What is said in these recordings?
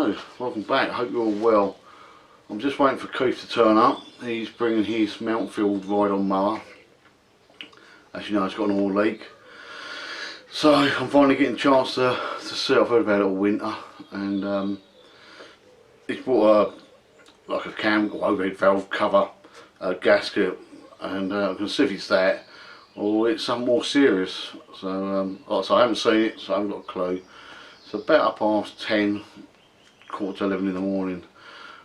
So, welcome back. I hope you're all well. I'm just waiting for Keith to turn up. He's bringing his Mountfield ride-on mower. As you know, it's got an oil leak. So, I'm finally getting a chance to see. I've heard about it all winter. And he's brought like a cam or overhead valve cover, a gasket. And I can see if it's that or it's something more serious. So, I haven't seen it, so I haven't got a clue. It's about 10:30, quarter to 11 in the morning,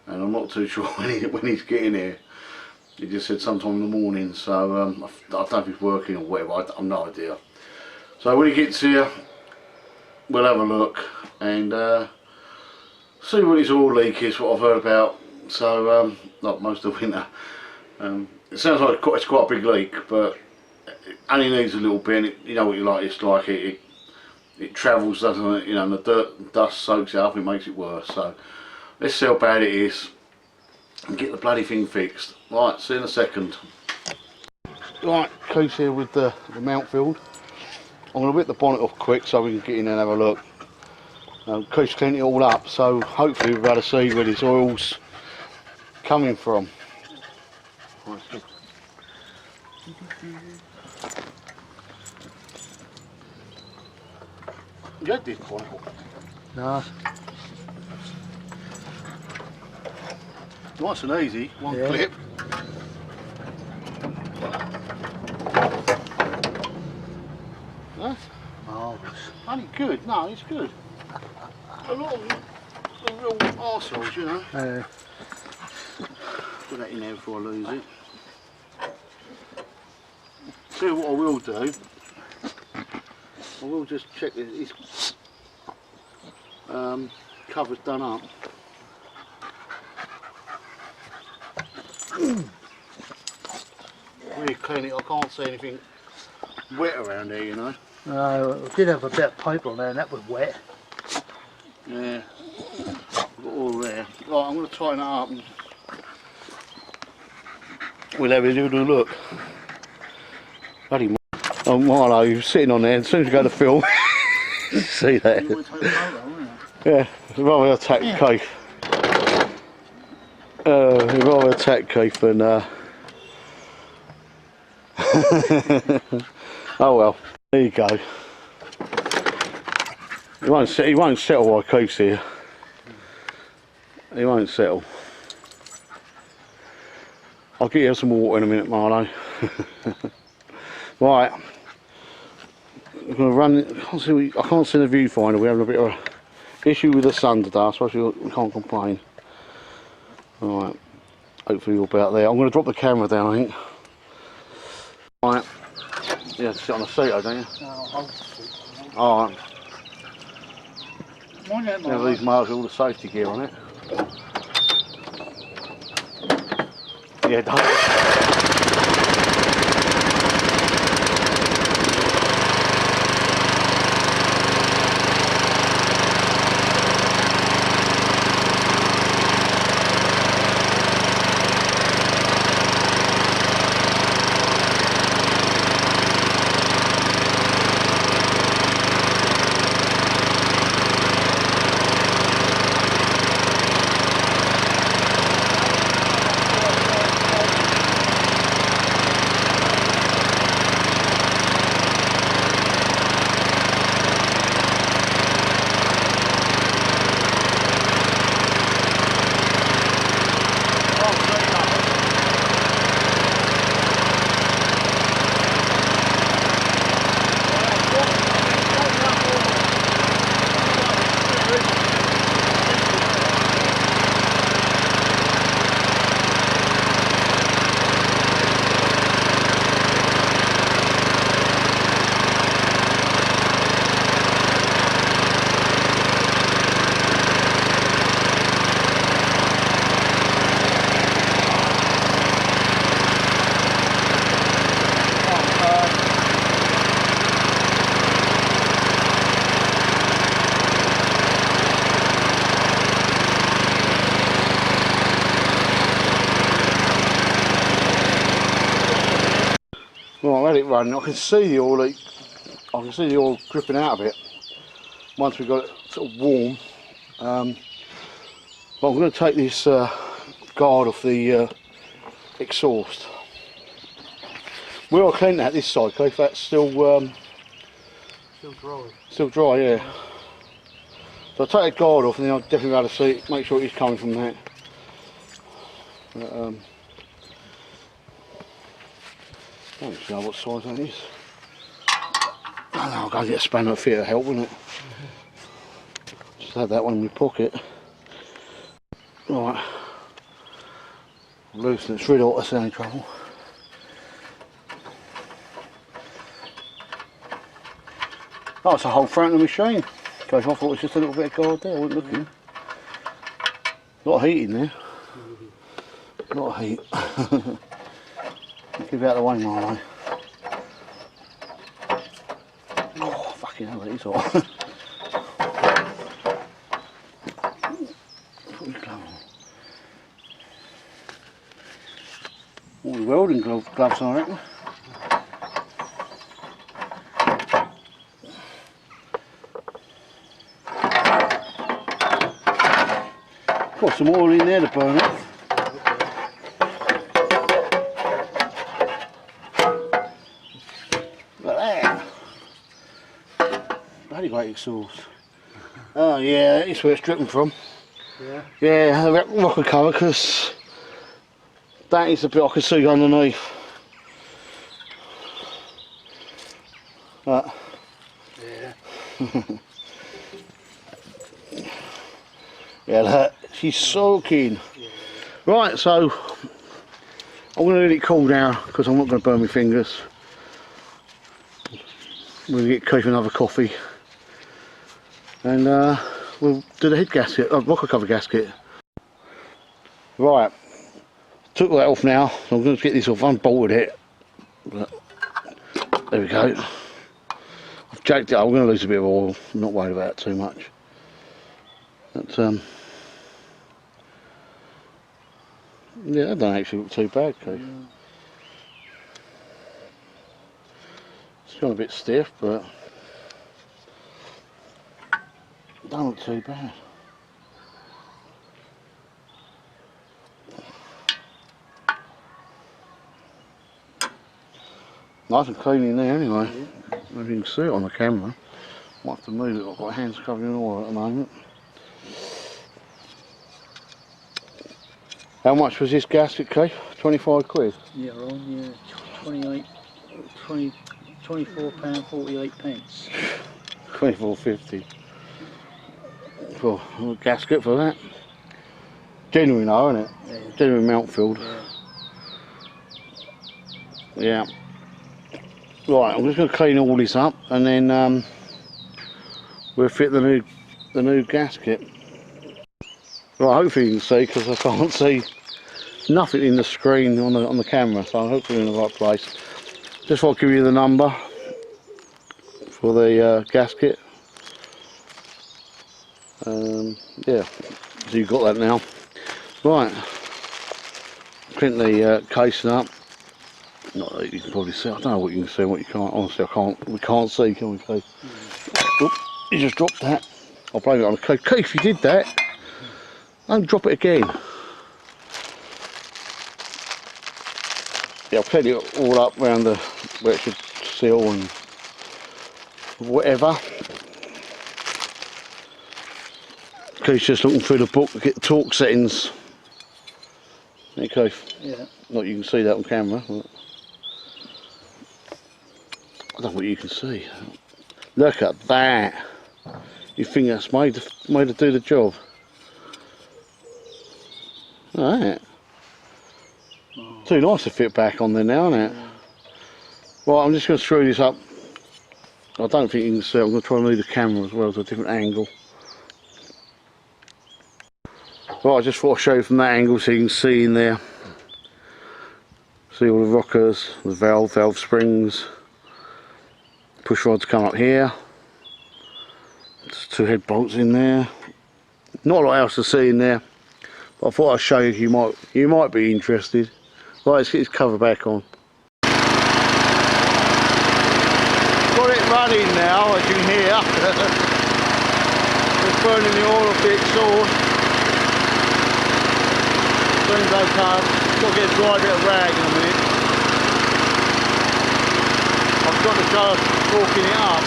and I'm not too sure when he's getting here. He just said sometime in the morning, so I don't know if he's working or whatever. I've no idea. So when he gets here, we'll have a look and see what his oil leak is, what I've heard about. So not most of the winter. It sounds like it's quite a big leak, but it only needs a little bit. And you know what you like? It's like it travels, doesn't it? You know, and the dirt and dust soaks it up, it makes it worse. So let's see how bad it is and get the bloody thing fixed. Right, see you in a second. Right, Keith's here with the Mountfield. I'm going to whip the bonnet off quick so we can get in and have a look. Keith's cleaned it all up, so hopefully we'll be able to see where this oil's coming from. Right, you had this bonnet? No. Nice and easy, one clip. That's marvellous. Only good, no, it's good. A lot of them are real arseholes, you know. Put that in there before I lose it. See what I will do. I will just check that his cover's done up. Really clean it. I can't see anything wet around here, you know. No, I did have a bit of paper on there and that was wet. Yeah, got all there. Right, I'm going to tighten it up and we'll have a little look. Bloody oh, Milo, you're sitting on there. As soon as you go to film, see that? You want to take the photo, wouldn't you? Yeah, I'd rather attack Keith. I'd rather attack Keith than. Oh well, there you go. He won't settle while Keith's here. He won't settle. I'll get you some water in a minute, Marlo. Right. I'm gonna run. I can't see the viewfinder. We're having a bit of an issue with the sun today. I suppose we can't complain. Alright. Hopefully you'll be out there. I'm gonna drop the camera down, I think. Alright. You have to sit on the seat, don't you? No, I'll hold the seat. Alright. Now These mowers with all the safety gear on it. Yeah, don't. Right, let it run. I can see the oil leak. I can see the oil dripping out of it once we got it sort of warm. But I'm going to take this guard off the exhaust. Where I cleaned that this side, Keith, that's still dry. still dry, yeah. So I'll take the guard off and then I'll definitely be able to see it, make sure it's coming from that. But, I don't actually know what size that is. I know, I'll go and get a spanner fit to help, wouldn't it? Just have that one in my pocket. Right. Loosen it, it's really hot, that's the only trouble. Oh, it's a whole front of the machine. Goes, I thought it was just a little bit of guard there, I wasn't looking. A lot of heat in there. A lot of heat. Give it out of the way, Marlo. Oh, fucking hell, that is hot. Put your glove on. All the welding gloves, I reckon. Got some oil in there to burn off. Look at that. Bloody great exhaust. Oh yeah, that's where it's dripping from. Yeah? Yeah, the rocker cover, because that is the bit I can see underneath. But, Yeah. yeah, that, she's soaking. Yeah. Right, so I'm going to let it cool down because I'm not going to burn my fingers. I'm going to get Keith another coffee and we'll do the head gasket, rocker cover gasket. Right, took that off now, so I'm going to get this off, unbolted it. But, there we go. I've jacked it up, I'm going to lose a bit of oil, I'm not worried about it too much. But, yeah, that don't actually look too bad, Keith. Mm. It's gone a bit stiff, but don't look too bad. Nice and clean in there anyway. Yeah. If you can see it on the camera. Might have to move it, I've got my hands covered in oil at the moment. How much was this gasket, Keith? 25 quid? Yeah, Ron, yeah. 24£48 pence. 24.50 for a gasket for that. Genuine though, isn't it? Yeah. Genuine Mountfield. Yeah. Yeah. Right, I'm just going to clean all this up and then we'll fit the new gasket. Right, hopefully you can see, because I can't see nothing in the screen on the camera, so hopefully in the right place. Just want to give you the number for the gasket. Yeah, so you've got that now. Right, print the casing up. Not that you can probably see. I don't know what you can see and what you can't. Honestly, we can't see, can we, Keith? Oop, you just dropped that. I'll blame it on Keith. Keith, you did that. Don't drop it again. Yeah, I've cleaned it all up around where it should seal and whatever. Keith's just looking through the book to get the torque settings. Hey Keith. Yeah. Not you can see that on camera. But I don't know what you can see. Look at that. You think that's made to do the job? Alright. Oh. Too nice to fit back on there now, isn't it? Yeah. Right, I'm just going to screw this up. I don't think you can see. I'm going to try and move the camera as well to a different angle. Right, I just thought I'd show you from that angle so you can see in there. See all the rockers, the valve springs. Push rods come up here. There's 2 head bolts in there. Not a lot else to see in there. But I thought I'd show you, you might be interested. Right, let's get this cover back on. Got it running now, as you can hear. Just burning the oil off the exhaust. everything's okay. Got to get a dry bit of rag in a minute. I've got to go forking it up.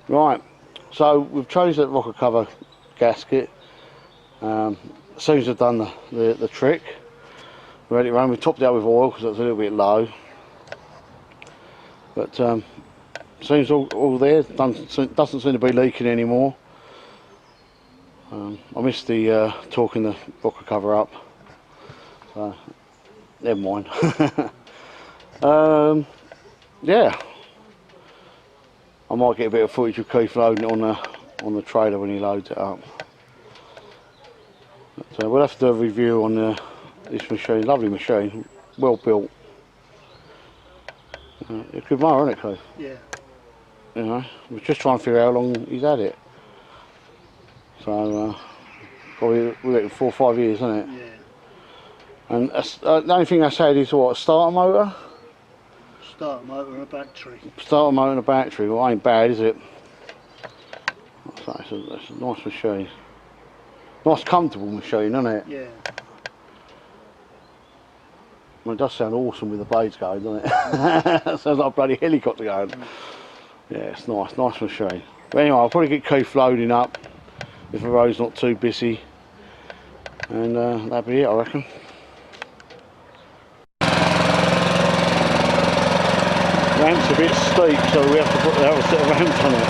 Right, so we've changed that rocker cover gasket. As soon as I've done the trick, we let it run. We topped it out with oil because it was a little bit low. But as soon as all there, doesn't seem to be leaking anymore. I missed the torquing the rocker cover up, so never mind. Yeah. I might get a bit of footage of Keith loading it on the trailer when he loads it up. So we'll have to do a review on this machine. Lovely machine, well built. It's a good mower, isn't it, Keith? Yeah. You know, we're just trying to figure out how long he's had it. So probably we're 4 or 5 years, isn't it? Yeah. And the only thing I said is what, a starter motor? Starter motor and a battery. Starter motor and a battery. Well, ain't bad, is it? That's a nice machine. Nice comfortable machine, isn't it? Yeah. Well, it does sound awesome with the blades going, doesn't it? Sounds like a bloody helicopter going. Yeah, it's nice machine. But anyway, I'll probably get Keith loading up if the road's not too busy. And that'll be it, I reckon. The ramp's a bit steep, so we have to put the other set of ramps on it.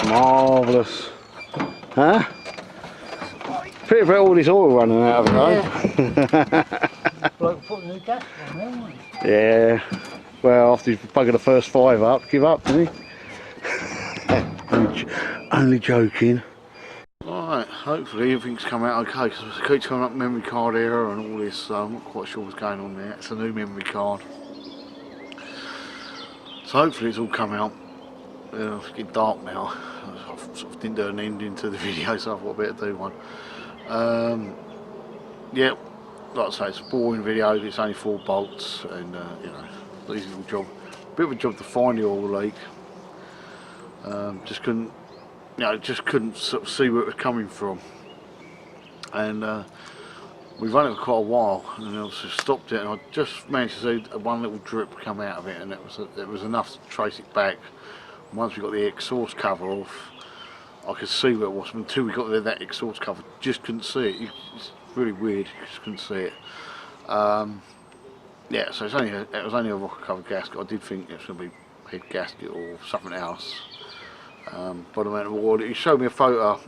Marvellous. Huh? Pretty about all this oil running out of it, though. Bloke put a new gas on there, wasn't he? Yeah. Well, after he's buggered the first 5 up, give up, didn't he? only joking. Right, hopefully everything's come out okay, because it keeps coming up memory card error and all this, so I'm not quite sure what's going on there. It's a new memory card. So hopefully it's all come out. It's getting dark now. I sort of didn't do an ending to the video, so I thought I better do one. Yeah, like I say, it's a boring video. It's only 4 bolts, and you know, easy little job. Bit of a job to find the oil leak. Just couldn't, you know, sort of see where it was coming from. And we've run it for quite a while, and I obviously stopped it, and I just managed to see one little drip come out of it, and it was enough to trace it back. Once we got the exhaust cover off, I could see where it was. Until we got that exhaust cover, just couldn't see it. It's really weird, you just couldn't see it. Yeah, so it was only a rocker cover gasket. I did think it was going to be a head gasket or something else. But the amount of oil, he showed me a photo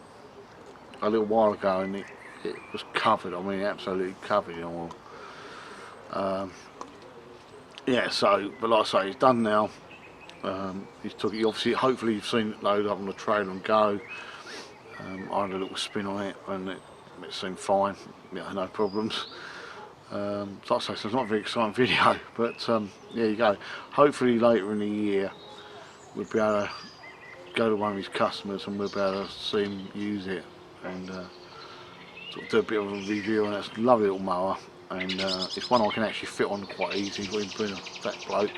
a little while ago, and it was covered. I mean, absolutely covered in oil. Yeah, so, but like I say, it's done now. He's took it, obviously, hopefully you've seen it load up on the trailer and go. I had a little spin on it, and it seemed fine, yeah, no problems. So like I say, so it's not a very exciting video, but there you go. Hopefully later in the year we'll be able to go to one of his customers and we'll be able to see him use it and sort of do a bit of a review on it. It's a lovely little mower, and it's one I can actually fit on quite easily with being a fat bloke.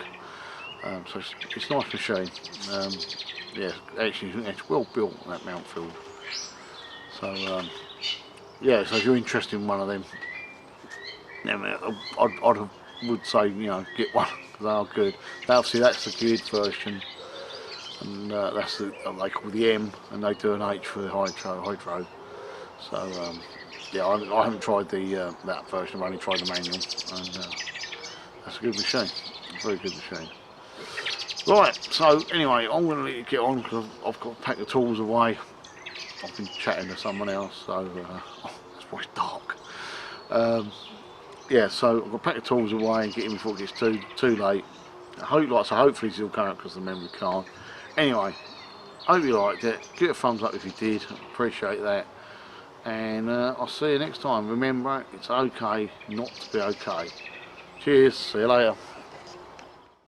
So it's a nice machine. Yeah, actually it's well built, that Mountfield. So yeah, so if you're interested in one of them, I would say, you know, get one, because they are good. Obviously that's the geared version, and that's the they call the M, and they do an H for the hydro. So yeah, I haven't tried the that version. I've only tried the manual, and that's a good machine, a very good machine. Right, so anyway, I'm going to let you get on because I've got to pack the tools away. I've been chatting to someone else, so that's why it's dark. Yeah, so I've got to pack the tools away and get in before it gets too late. Hopefully he'll come out because of the memory card. Anyway, hope you liked it. Give it a thumbs up if you did. Appreciate that. And I'll see you next time. Remember, it's okay not to be okay. Cheers. See you later.